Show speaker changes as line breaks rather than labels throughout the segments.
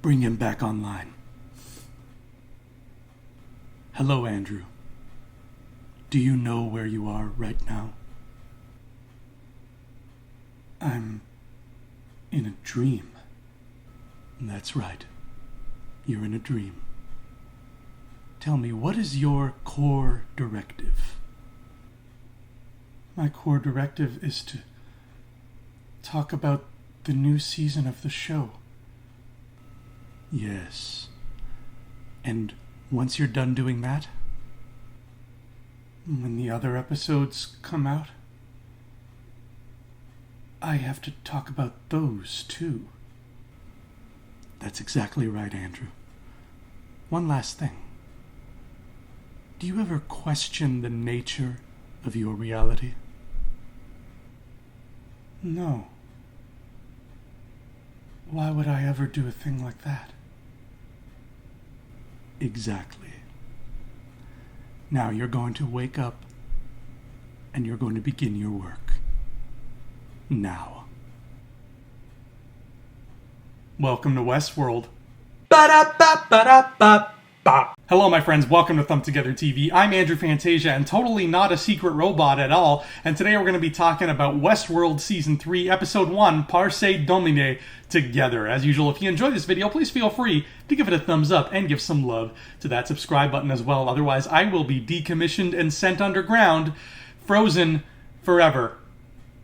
Bring him back online. Hello, Andrew. Do you know where you are right now? I'm in a dream. That's right. You're in a dream. Tell me, what is your core directive? My core directive is to talk about the new season of the show. Yes. And once you're done doing that, when the other episodes come out, I have to talk about those too. That's exactly right, Andrew. One last thing. Do you ever question the nature of your reality? No. Why would I ever do a thing like that? Exactly. Now you're going to wake up and you're going to begin your work. Now. Welcome to Westworld. Ba-da-ba-ba-da-ba-ba. Hello, my friends. Welcome to Thumb Together TV. I'm Andrew Fantasia, and totally not a secret robot at all. And today we're going to be talking about Westworld Season 3, Episode 1, Parce Domine, together. As usual, if you enjoyed this video, please feel free to give it a thumbs up and give some love to that subscribe button as well. Otherwise, I will be decommissioned and sent underground, frozen forever.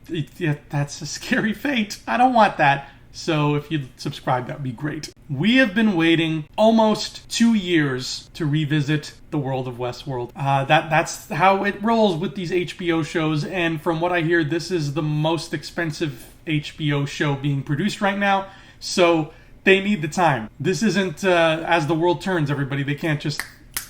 Yeah, that's a scary fate. I don't want that. So if you'd subscribe, that would be great. We have been waiting almost 2 years to revisit the world of Westworld. That's how it rolls with these HBO shows, and from what I hear, this is the most expensive HBO show being produced right now, so they need the time. This isn't As the World Turns, everybody. They can't just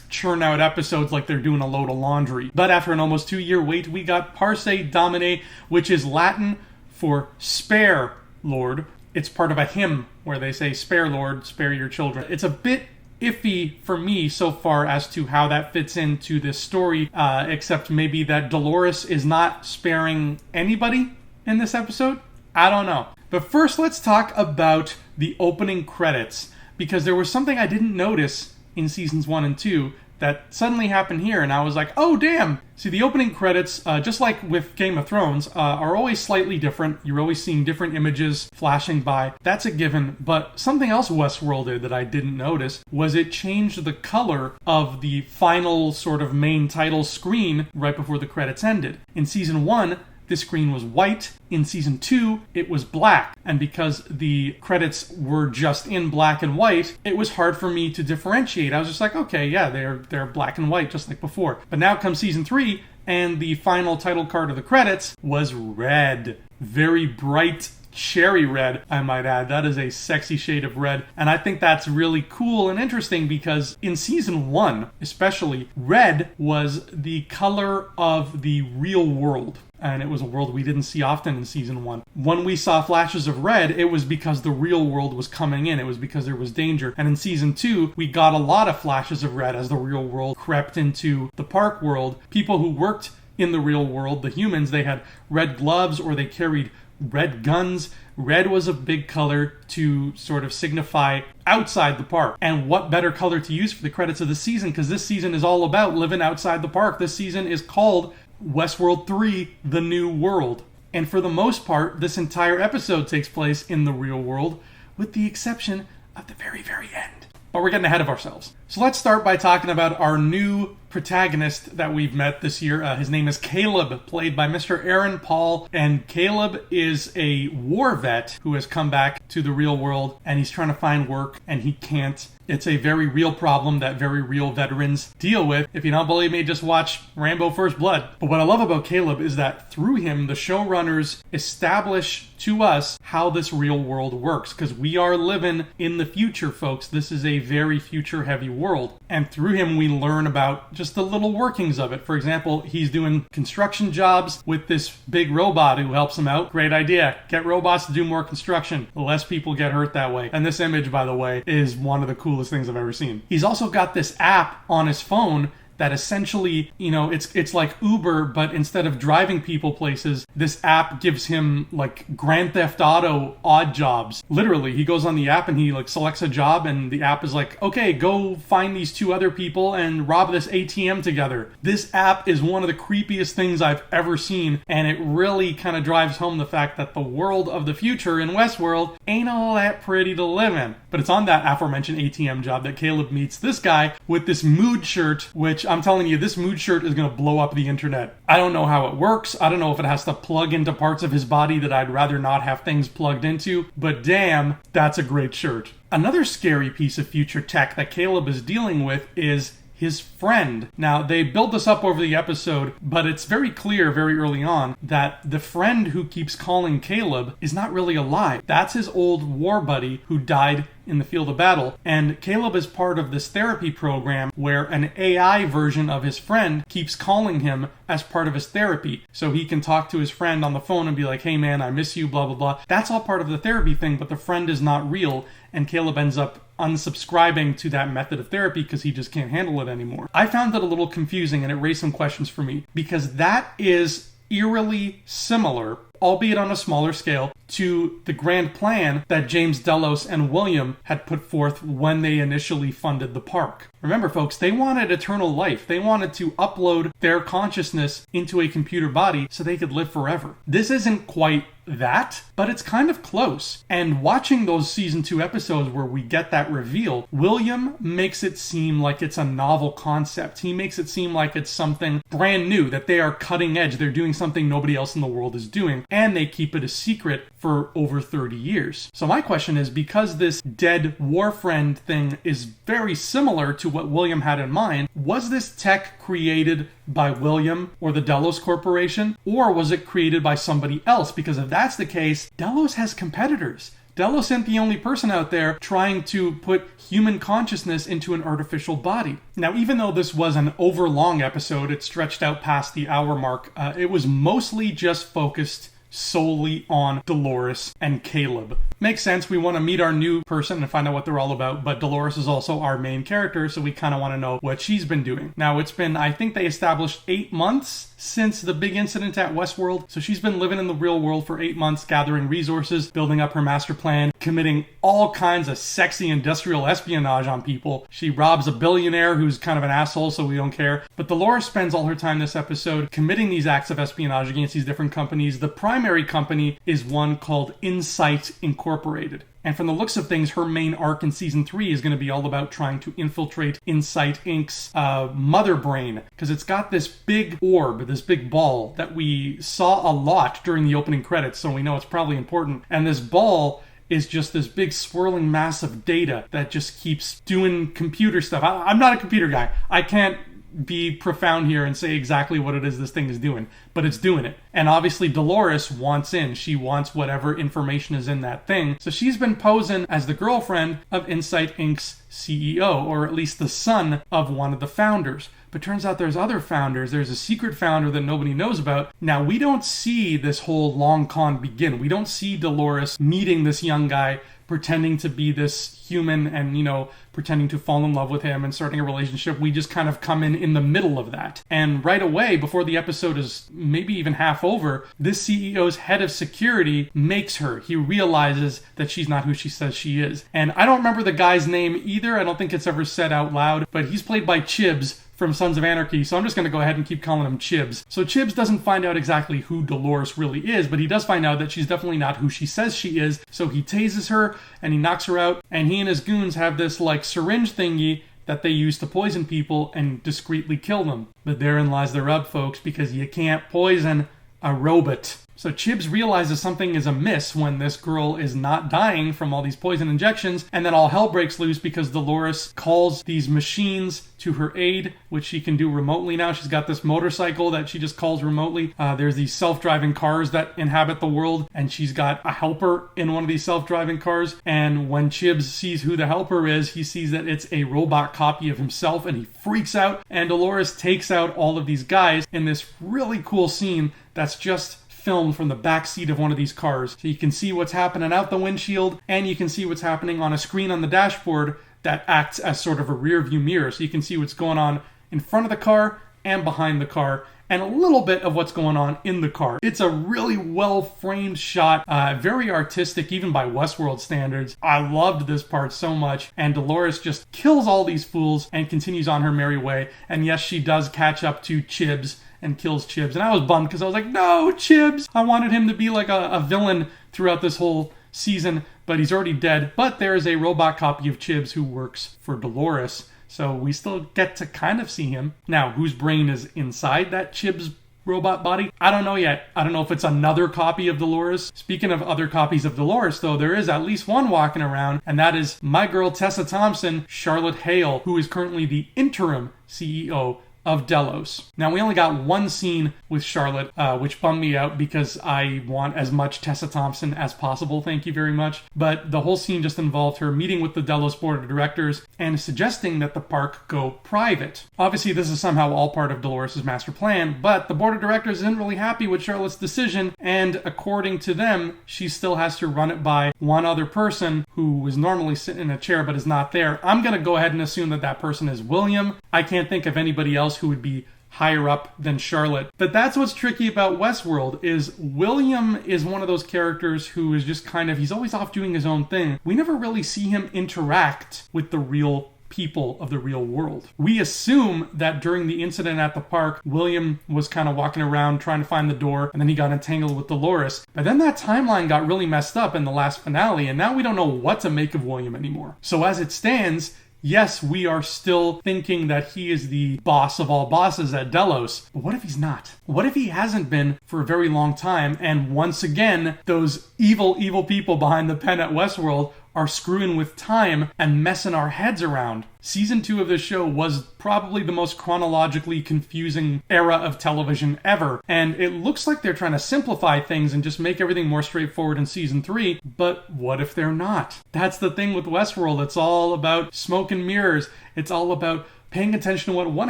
churn out episodes like they're doing a load of laundry. But after an almost 2 year wait, we got Parce Domine, which is Latin for spare, Lord. It's part of a hymn where they say, spare Lord, spare your children. It's a bit iffy for me so far as to how that fits into this story, except maybe that Dolores is not sparing anybody in this episode. I don't know. But first, let's talk about the opening credits, because there was something I didn't notice in seasons 1 and 2 that suddenly happened here, and I was like, oh, damn. See, the opening credits, just like with Game of Thrones, are always slightly different. You're always seeing different images flashing by. That's a given. But something else Westworld did that I didn't notice was it changed the color of the final sort of main title screen right before the credits ended. In season 1, this screen was white. In season 2, it was black. And because the credits were just in black and white, it was hard for me to differentiate. I was just like, okay, yeah, they're black and white just like before. But now comes season 3, and the final title card of the credits was red. Very bright cherry red, I might add. That is a sexy shade of red. And I think that's really cool and interesting because in season 1, especially, red was the color of the real world. And it was a world we didn't see often in season 1. When we saw flashes of red, it was because the real world was coming in. It was because there was danger. And in season 2, we got a lot of flashes of red as the real world crept into the park world. People who worked in the real world, the humans, they had red gloves or they carried red guns. Red was a big color to sort of signify outside the park. And what better color to use for the credits of the season? Because this season is all about living outside the park. This season is called Westworld 3, The New World. And for the most part, this entire episode takes place in the real world, with the exception of the very, very end. But we're getting ahead of ourselves. So let's start by talking about our new protagonist that we've met this year. His name is Caleb, played by Mr. Aaron Paul. And Caleb is a war vet who has come back to the real world, and he's trying to find work, and he can't. It's a very real problem that very real veterans deal with. If you don't believe me, just watch Rambo First Blood. But what I love about Caleb is that through him, the showrunners establish to us how this real world works. Because we are living in the future, folks. This is a very future-heavy world. And through him, we learn about just the little workings of it. For example, he's doing construction jobs with this big robot who helps him out. Great idea. Get robots to do more construction. Less people get hurt that way. And this image, by the way, is one of the coolest things I've ever seen. He's also got this app on his phone that essentially, it's like Uber, but instead of driving people places, this app gives him like Grand Theft Auto odd jobs. Literally, he goes on the app and he like selects a job, and the app is like, okay, go find these two other people and rob this ATM together. This app is one of the creepiest things I've ever seen, and it really kind of drives home the fact that the world of the future in Westworld ain't all that pretty to live in. But it's on that aforementioned ATM job that Caleb meets this guy with this mood shirt, which I'm telling you, this mood shirt is going to blow up the internet. I don't know how it works. I don't know if it has to plug into parts of his body that I'd rather not have things plugged into, but damn, that's a great shirt. Another scary piece of future tech that Caleb is dealing with is his friend. Now, they build this up over the episode, but it's very clear very early on that the friend who keeps calling Caleb is not really alive. That's his old war buddy who died in the field of battle, and Caleb is part of this therapy program where an AI version of his friend keeps calling him as part of his therapy, so he can talk to his friend on the phone and be like, hey man, I miss you, blah blah blah. That's all part of the therapy thing, but the friend is not real, and Caleb ends up unsubscribing to that method of therapy because he just can't handle it anymore. I found it a little confusing, and it raised some questions for me, because that is eerily similar, albeit on a smaller scale, to the grand plan that James Delos and William had put forth when they initially funded the park. Remember, folks, they wanted eternal life. They wanted to upload their consciousness into a computer body so they could live forever. This isn't quite that, but it's kind of close. And watching those season 2 episodes where we get that reveal, William makes it seem like it's a novel concept. He makes it seem like it's something brand new, that they are cutting edge. They're doing something nobody else in the world is doing, and they keep it a secret for over 30 years. So my question is, because this dead war friend thing is very similar to what William had in mind, was this tech created by William or the Delos Corporation, or was it created by somebody else? Because if that's the case, Delos has competitors. Delos isn't the only person out there trying to put human consciousness into an artificial body. Now, even though this was an overlong episode, it stretched out past the hour mark, it was mostly just focused solely on Dolores and Caleb. Makes sense, we want to meet our new person and find out what they're all about, but Dolores is also our main character, so we kind of want to know what she's been doing. Now, it's been, I think they established 8 months since the big incident at Westworld, so she's been living in the real world for 8 months, gathering resources, building up her master plan, committing all kinds of sexy industrial espionage on people. She robs a billionaire who's kind of an asshole, so we don't care. But Dolores spends all her time this episode committing these acts of espionage against these different companies. The primary company is one called Insight Incorporated. And from the looks of things, her main arc in season 3 is going to be all about trying to infiltrate Insight Inc.'s mother brain, because it's got this big orb, this big ball that we saw a lot during the opening credits, so we know it's probably important. And this ball is just this big swirling mass of data that just keeps doing computer stuff. I'm not a computer guy. I can't be profound here and say exactly what it is this thing is doing, but it's doing it. And obviously Dolores wants in. She wants whatever information is in that thing. So she's been posing as the girlfriend of Insight Inc.'s CEO, or at least the son of one of the founders. But turns out there's other founders. There's a secret founder that nobody knows about. Now, we don't see this whole long con begin. We don't see Dolores meeting this young guy, pretending to be this human and, pretending to fall in love with him and starting a relationship. We just kind of come in the middle of that. And right away, before the episode is maybe even half over, this CEO's head of security makes her. He realizes that she's not who she says she is. And I don't remember the guy's name either. I don't think it's ever said out loud, but he's played by Chibs from Sons of Anarchy, so I'm just going to go ahead and keep calling him Chibs. So Chibs doesn't find out exactly who Dolores really is, but he does find out that she's definitely not who she says she is, so he tases her, and he knocks her out, and he and his goons have this, syringe thingy that they use to poison people and discreetly kill them. But therein lies the rub, folks, because you can't poison a robot. So Chibs realizes something is amiss when this girl is not dying from all these poison injections, and then all hell breaks loose because Dolores calls these machines to her aid, which she can do remotely now. She's got this motorcycle that she just calls remotely. There's these self-driving cars that inhabit the world, and she's got a helper in one of these self-driving cars. And when Chibs sees who the helper is, he sees that it's a robot copy of himself, and he freaks out. And Dolores takes out all of these guys in this really cool scene that's just filmed from the back seat of one of these cars. So you can see what's happening out the windshield, and you can see what's happening on a screen on the dashboard that acts as sort of a rear view mirror. So you can see what's going on in front of the car and behind the car, and a little bit of what's going on in the car. It's a really well-framed shot, very artistic, even by Westworld standards. I loved this part so much, and Dolores just kills all these fools and continues on her merry way. And yes, she does catch up to Chibs and kills Chibs, and I was bummed because I was like, no, Chibs! I wanted him to be like a villain throughout this whole season, but he's already dead. But there is a robot copy of Chibs who works for Dolores, so we still get to kind of see him. Now, whose brain is inside that Chibs robot body? I don't know yet. I don't know if it's another copy of Dolores. Speaking of other copies of Dolores, though, there is at least one walking around, and that is my girl Tessa Thompson, Charlotte Hale, who is currently the interim CEO of Delos. Now, we only got one scene with Charlotte, which bummed me out because I want as much Tessa Thompson as possible, thank you very much. But the whole scene just involved her meeting with the Delos board of directors and suggesting that the park go private. Obviously, this is somehow all part of Dolores' master plan, but the board of directors isn't really happy with Charlotte's decision, and according to them, she still has to run it by one other person who is normally sitting in a chair but is not there. I'm going to go ahead and assume that that person is William. I can't think of anybody else who would be higher up than Charlotte. But that's what's tricky about Westworld, is William is one of those characters who is just he's always off doing his own thing. We never really see him interact with the real people of the real world. We assume that during the incident at the park, William was kind of walking around trying to find the door, and then he got entangled with Dolores. But then that timeline got really messed up in the last finale, and now we don't know what to make of William anymore. So as it stands, yes, we are still thinking that he is the boss of all bosses at Delos. But what if he's not? What if he hasn't been for a very long time, and once again, those evil people behind the pen at Westworld are screwing with time and messing our heads around? Season 2 of this show was probably the most chronologically confusing era of television ever, and it looks like they're trying to simplify things and just make everything more straightforward in Season 3, but what if they're not? That's the thing with Westworld. It's all about smoke and mirrors. It's all about paying attention to what one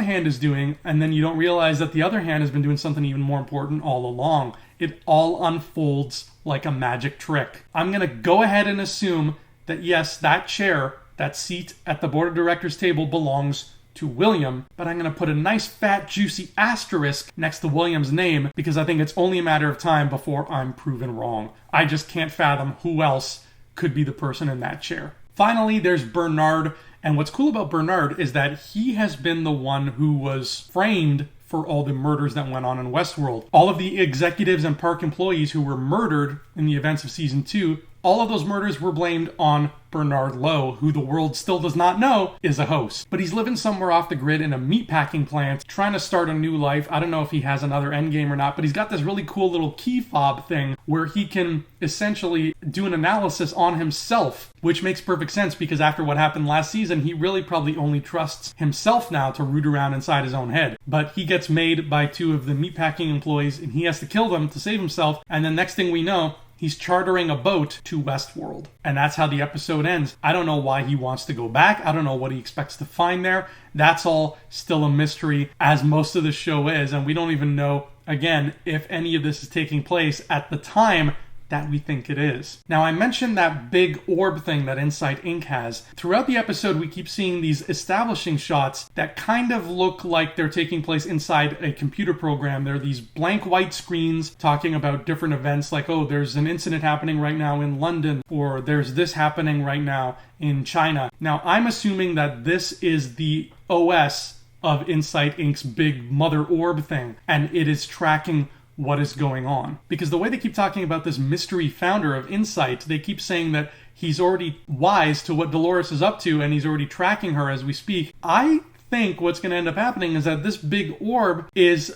hand is doing, and then you don't realize that the other hand has been doing something even more important all along. It all unfolds like a magic trick. I'm going to go ahead and assume that yes, that chair, that seat at the board of directors table belongs to William, but I'm going to put a nice fat juicy asterisk next to William's name because I think it's only a matter of time before I'm proven wrong. I just can't fathom who else could be the person in that chair. Finally, there's Bernard, and what's cool about Bernard is that he has been the one who was framed for all the murders that went on in Westworld. All of the executives and park employees who were murdered in the events of Season 2, all of those murders were blamed on Bernard Lowe, who the world still does not know is a host. But he's living somewhere off the grid in a meatpacking plant, trying to start a new life. I don't know if he has another endgame or not, but he's got this really cool little key fob thing where he can essentially do an analysis on himself, which makes perfect sense because after what happened last season, he really probably only trusts himself now to root around inside his own head. But he gets made by two of the meatpacking employees, and he has to kill them to save himself, and then next thing we know, he's chartering a boat to Westworld. And that's how the episode ends. I don't know why he wants to go back. I don't know what he expects to find there. That's all still a mystery, as most of the show is. And we don't even know, again, if any of this is taking place at the time that we think it is. Now, I mentioned that big orb thing that Insight Inc. has. Throughout the episode, we keep seeing these establishing shots that kind of look like they're taking place inside a computer program. There are these blank white screens talking about different events like, oh, there's an incident happening right now in London, or there's this happening right now in China. Now, I'm assuming that this is the OS of Insight Inc.'s big mother orb thing, and it is tracking what is going on. Because the way they keep talking about this mystery founder of Insight, they keep saying that he's already wise to what Dolores is up to and he's already tracking her as we speak. I think what's going to end up happening is that this big orb is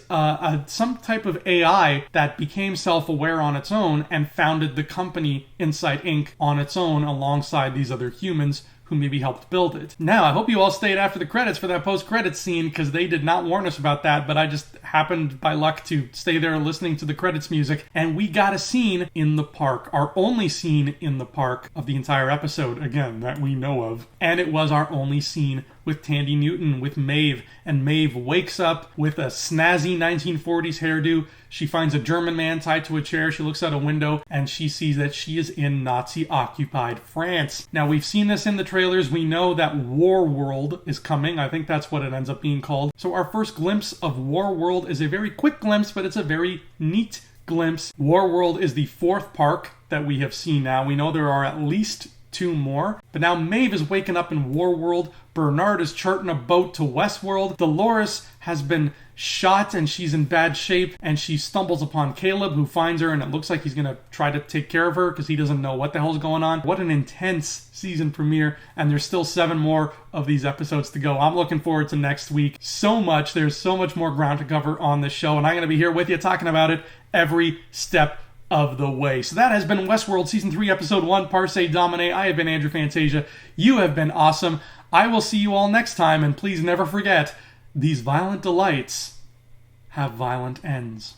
some type of AI that became self-aware on its own and founded the company Insight Inc. on its own alongside these other humans who maybe helped build it. Now, I hope you all stayed after the credits for that post-credits scene because they did not warn us about that, but I just happened by luck to stay there listening to the credits music, and we got a scene in the park, our only scene in the park of the entire episode, again, that we know of, and it was our only scene with Tandy Newton, with Maeve, and Maeve wakes up with a snazzy 1940s hairdo. She finds a German man tied to a chair. She looks out a window, and she sees that she is in Nazi-occupied France. Now, we've seen this in the trailers. We know that War World is coming. I think that's what it ends up being called. So our first glimpse of War World is a very quick glimpse, but it's a very neat glimpse. War World is the 4th park that we have seen now. We know there are at least 2 more. But now Maeve is waking up in War World. Bernard is charting a boat to Westworld. Dolores has been shot and she's in bad shape, and she stumbles upon Caleb, who finds her, and it looks like he's going to try to take care of her because he doesn't know what the hell's going on. What an intense season premiere, and there's still 7 more of these episodes to go. I'm looking forward to next week so much. There's so much more ground to cover on this show, and I'm going to be here with you talking about it every step of the way. So that has been Westworld Season 3, Episode 1, Parce Domine. I have been Andrew Fantasia. You have been awesome. I will see you all next time, and please never forget, these violent delights have violent ends.